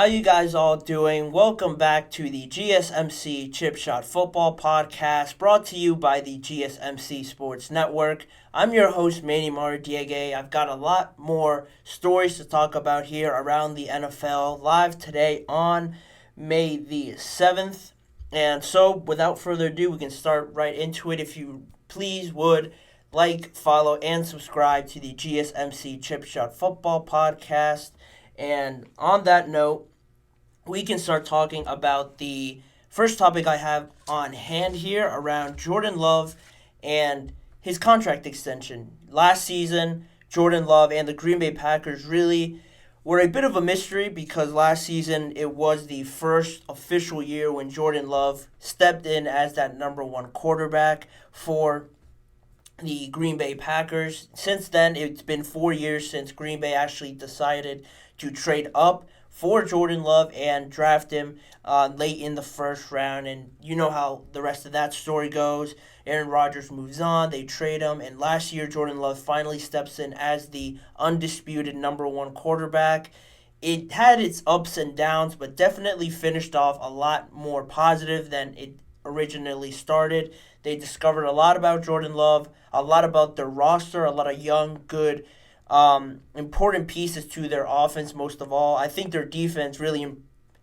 How you guys all doing? Welcome back to the GSMC Chip Shot Football Podcast, brought to you by the GSMC Sports Network. I'm your host, Manny Maradiege. I've got a lot more stories to talk about here around the NFL, live today on May the 7th. And so, without further ado, we can start right into it. If you please would like, follow, and subscribe to the GSMC Chip Shot Football Podcast. And on that note, we can start talking about the first topic I have on hand here around Jordan Love and his contract extension. Last season, Jordan Love and the Green Bay Packers really were a bit of a mystery because last season it was the first official year when Jordan Love stepped in as that number one quarterback for the Green Bay Packers. Since then, it's been 4 years since Green Bay actually decided to trade up for Jordan Love and draft him late in the first round. And you know how the rest of that story goes. Aaron Rodgers moves on, they trade him, and last year Jordan Love finally steps in as the undisputed number one quarterback. It had its ups and downs, but definitely finished off a lot more positive than it originally started. They discovered a lot about Jordan Love, a lot about their roster, a lot of young, good, important pieces to their offense, most of all. I think their defense really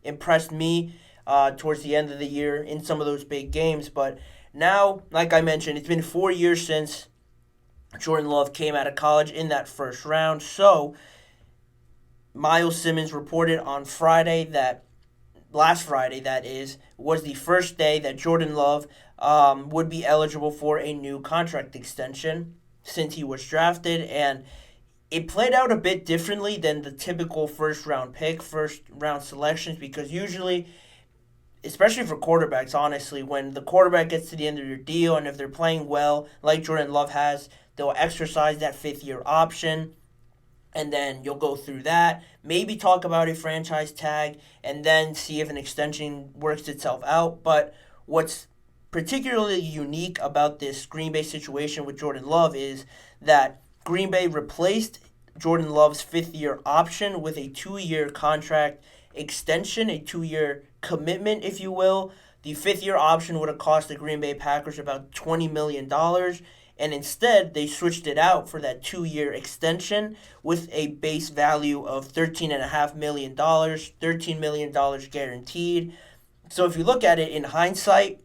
impressed me towards the end of the year in some of those big games. But now, like I mentioned, it's been 4 years since Jordan Love came out of college in that first round. So, Miles Simmons reported on Friday that last Friday, that is, was the first day that Jordan Love would be eligible for a new contract extension since he was drafted. And it played out a bit differently than the typical first-round selections, because usually, especially for quarterbacks, honestly, when the quarterback gets to the end of their deal and if they're playing well, like Jordan Love has, they'll exercise that fifth-year option. And then you'll go through that, maybe talk about a franchise tag, and then see if an extension works itself out. But what's particularly unique about this Green Bay situation with Jordan Love is that Green Bay replaced Jordan Love's fifth-year option with a 2-year contract extension, a 2-year commitment, if you will. The fifth-year option would have cost the Green Bay Packers about $20 million. And instead, they switched it out for that 2-year extension with a base value of $13.5 million, $13 million guaranteed. So if you look at it in hindsight,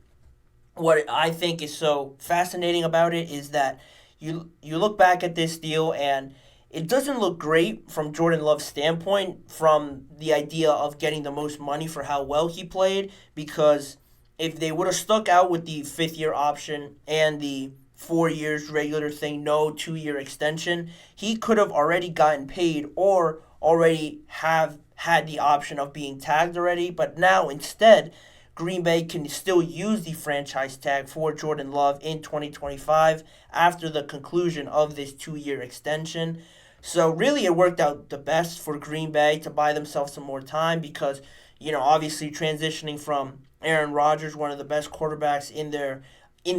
what I think is so fascinating about it is that you look back at this deal and it doesn't look great from Jordan Love's standpoint, from the idea of getting the most money for how well he played, because if they would have stuck out with the fifth-year option and the 4 years regular thing, no 2-year extension, he could have already gotten paid or already have had the option of being tagged already. But now instead, Green Bay can still use the franchise tag for Jordan Love in 2025 after the conclusion of this 2-year extension. So really it worked out the best for Green Bay to buy themselves some more time because, obviously transitioning from Aaron Rodgers, one of the best quarterbacks in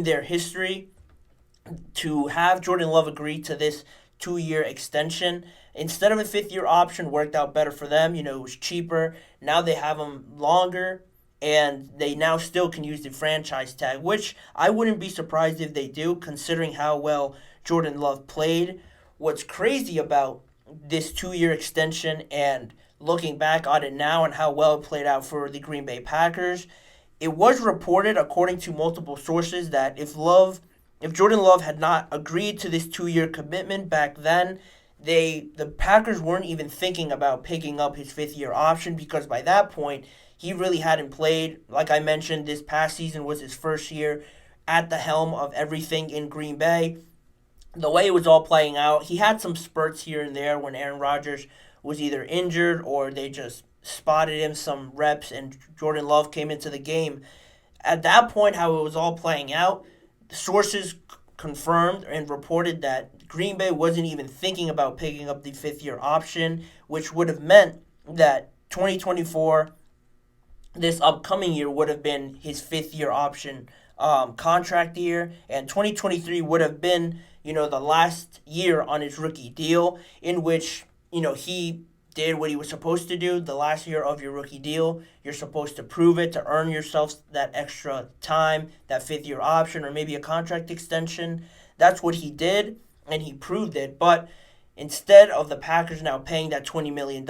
their history, to have Jordan Love agree to this 2-year extension instead of a fifth-year option worked out better for them. It was cheaper. Now they have him longer, and they now still can use the franchise tag, which I wouldn't be surprised if they do, considering how well Jordan Love played. What's crazy about this 2-year extension and looking back on it now and how well it played out for the Green Bay Packers, it was reported, according to multiple sources, that if Jordan Love had not agreed to this 2-year commitment back then, the Packers weren't even thinking about picking up his fifth-year option, because by that point, he really hadn't played. Like I mentioned, this past season was his first year at the helm of everything in Green Bay. The way it was all playing out, he had some spurts here and there when Aaron Rodgers was either injured or they just spotted him some reps and Jordan Love came into the game. At that point, how it was all playing out, sources confirmed and reported that Green Bay wasn't even thinking about picking up the fifth-year option, which would have meant that 2024, this upcoming year, would have been his fifth-year option contract year, and 2023 would have been, the last year on his rookie deal, in which, he did what he was supposed to do the last year of your rookie deal. You're supposed to prove it to earn yourself that extra time, that fifth-year option, or maybe a contract extension. That's what he did, and he proved it. But instead of the Packers now paying that $20 million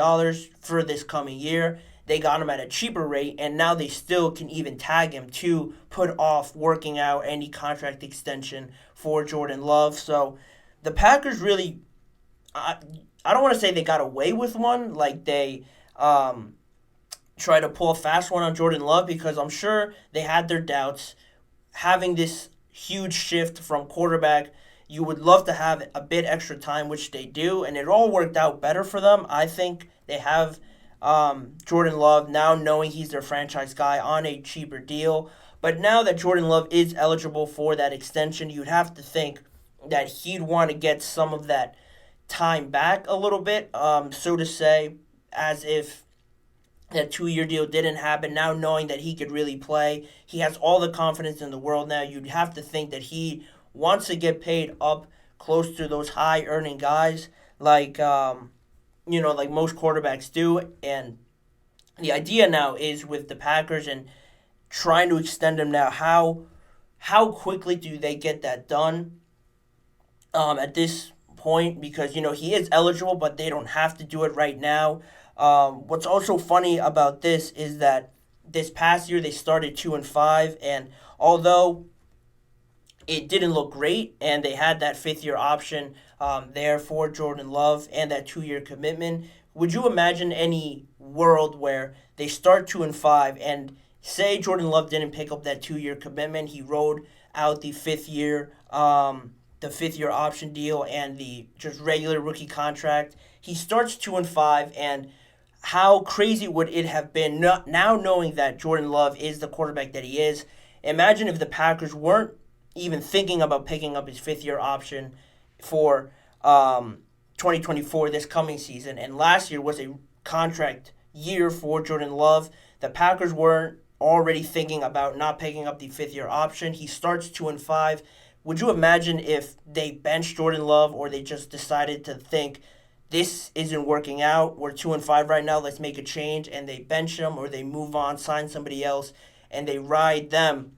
for this coming year, they got him at a cheaper rate, and now they still can even tag him to put off working out any contract extension for Jordan Love. So the Packers really, I don't want to say they got away with one, like they try to pull a fast one on Jordan Love, because I'm sure they had their doubts. Having this huge shift from quarterback, you would love to have a bit extra time, which they do, and it all worked out better for them. I think they have Jordan Love now, knowing he's their franchise guy, on a cheaper deal. But now that Jordan Love is eligible for that extension, you'd have to think that he'd want to get some of that time back a little bit, so to say, as if that 2-year deal didn't happen. Now knowing that he could really play, he has all the confidence in the world now. You'd have to think that he wants to get paid up close to those high-earning guys, like like most quarterbacks do. And the idea now is with the Packers and trying to extend him now, how quickly do they get that done at this point? Because, he is eligible, but they don't have to do it right now. What's also funny about this is that this past year they started 2-5, and although it didn't look great, and they had that fifth-year option there for Jordan Love and that 2-year commitment, would you imagine any world where they start 2-5 and say Jordan Love didn't pick up that 2-year commitment, he rode out the fifth-year option deal and the just regular rookie contract, he starts 2-5, and how crazy would it have been now knowing that Jordan Love is the quarterback that he is? Imagine if the Packers weren't even thinking about picking up his fifth-year option for 2024, this coming season. And last year was a contract year for Jordan Love. The Packers weren't already thinking about not picking up the fifth-year option. He starts 2-5. Would you imagine if they benched Jordan Love, or they just decided to think, this isn't working out, we're 2-5 right now, let's make a change, and they bench him, or they move on, sign somebody else, and they ride them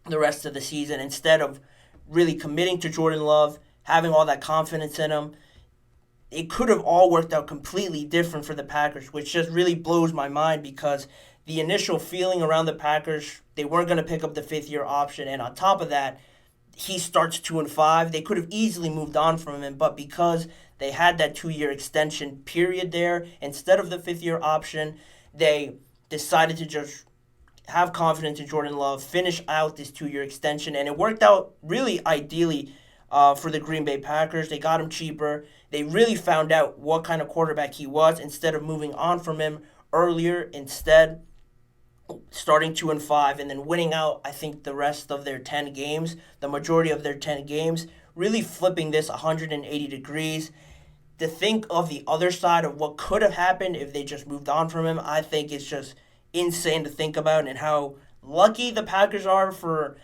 the rest of the season instead of really committing to Jordan Love, having all that confidence in him? It could have all worked out completely different for the Packers, which just really blows my mind, because the initial feeling around the Packers, they weren't going to pick up the fifth-year option, and on top of that, he starts 2-5. They could have easily moved on from him, but because they had that 2-year extension period there, instead of the fifth-year option, they decided to just have confidence in Jordan Love, finish out this 2-year extension, and it worked out really ideally for the Green Bay Packers. They got him cheaper. They really found out what kind of quarterback he was instead of moving on from him earlier. Instead, starting 2-5 and then winning out, I think, the rest of their 10 games, the majority of their 10 games, really flipping this 180 degrees. To think of the other side of what could have happened if they just moved on from him, I think it's just insane to think about, and how lucky the Packers are for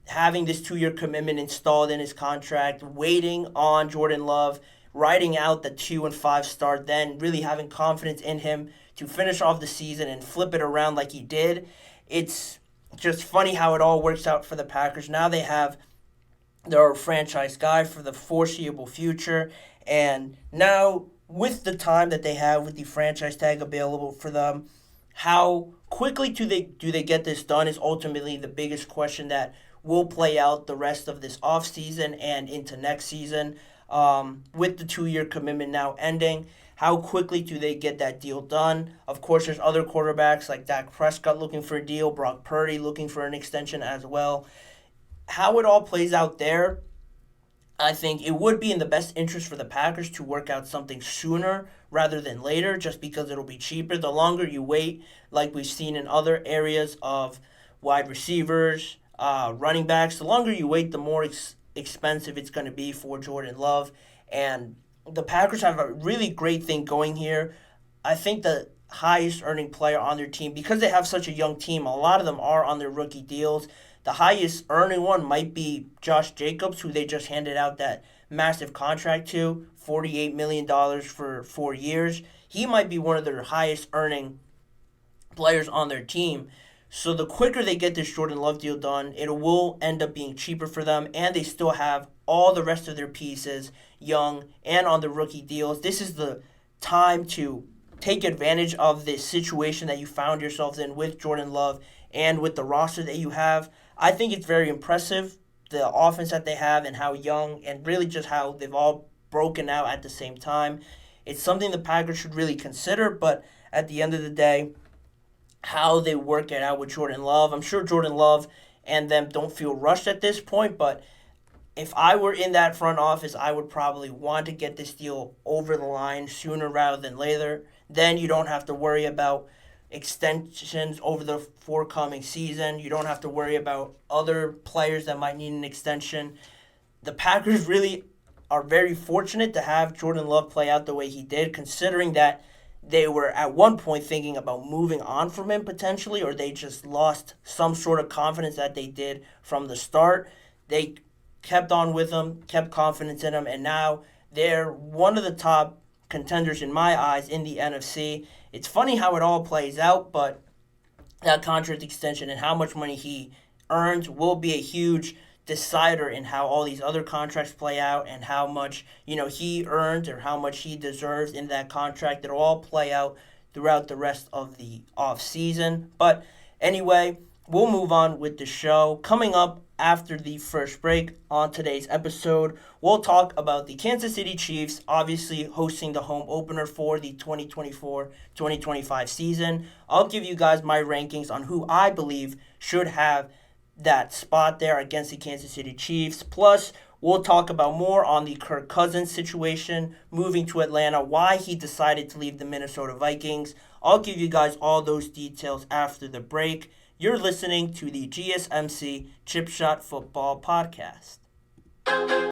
having this 2-year commitment installed in his contract, waiting on Jordan Love, riding out the 2-5 start, then really having confidence in him to finish off the season and flip it around like he did. It's just funny how it all works out for the Packers. Now they have their franchise guy for the foreseeable future, and now with the time that they have with the franchise tag available for them, how quickly do they get this done is ultimately the biggest question that will play out the rest of this offseason and into next season. With the 2-year commitment now ending, how quickly do they get that deal done? Of course, there's other quarterbacks like Dak Prescott looking for a deal, Brock Purdy looking for an extension as well. How it all plays out there, I think it would be in the best interest for the Packers to work out something sooner rather than later, just because it'll be cheaper. The longer you wait, like we've seen in other areas of wide receivers, running backs, the longer you wait, the more expensive it's going to be for Jordan Love. And the Packers have a really great thing going here. I think the highest earning player on their team, because they have such a young team, a lot of them are on their rookie deals. The highest earning one might be Josh Jacobs, who they just handed out that massive contract to, $48 million for 4 years. He might be one of their highest earning players on their team. So the quicker they get this Jordan Love deal done, it will end up being cheaper for them, and they still have all the rest of their pieces young and on the rookie deals. This is the time to take advantage of this situation that you found yourselves in with Jordan Love and with the roster that you have. I think it's very impressive, the offense that they have and how young and really just how they've all broken out at the same time. It's something the Packers should really consider, but at the end of the day, how they work it out with Jordan Love. I'm sure Jordan Love and them don't feel rushed at this point, but if I were in that front office, I would probably want to get this deal over the line sooner rather than later. Then you don't have to worry about extensions over the forthcoming season. You don't have to worry about other players that might need an extension. The Packers really are very fortunate to have Jordan Love play out the way he did, considering that they were at one point thinking about moving on from him potentially, or they just lost some sort of confidence that they did from the start. They kept on with him, kept confidence in him, and now they're one of the top contenders in my eyes in the NFC. It's funny how it all plays out, but that contract extension and how much money he earns will be a huge decider in how all these other contracts play out and how much he earned or how much he deserves in that contract. It'll all play out throughout the rest of the off season. But anyway, we'll move on with the show. Coming up after the first break on today's episode, we'll talk about the Kansas City Chiefs, obviously hosting the home opener for the 2024-2025 season. I'll give you guys my rankings on who I believe should have that spot there against the Kansas City Chiefs. Plus, we'll talk about more on the Kirk Cousins situation, moving to Atlanta, why he decided to leave the Minnesota Vikings. I'll give you guys all those details after the break. You're listening to the GSMC Chip Shot Football Podcast.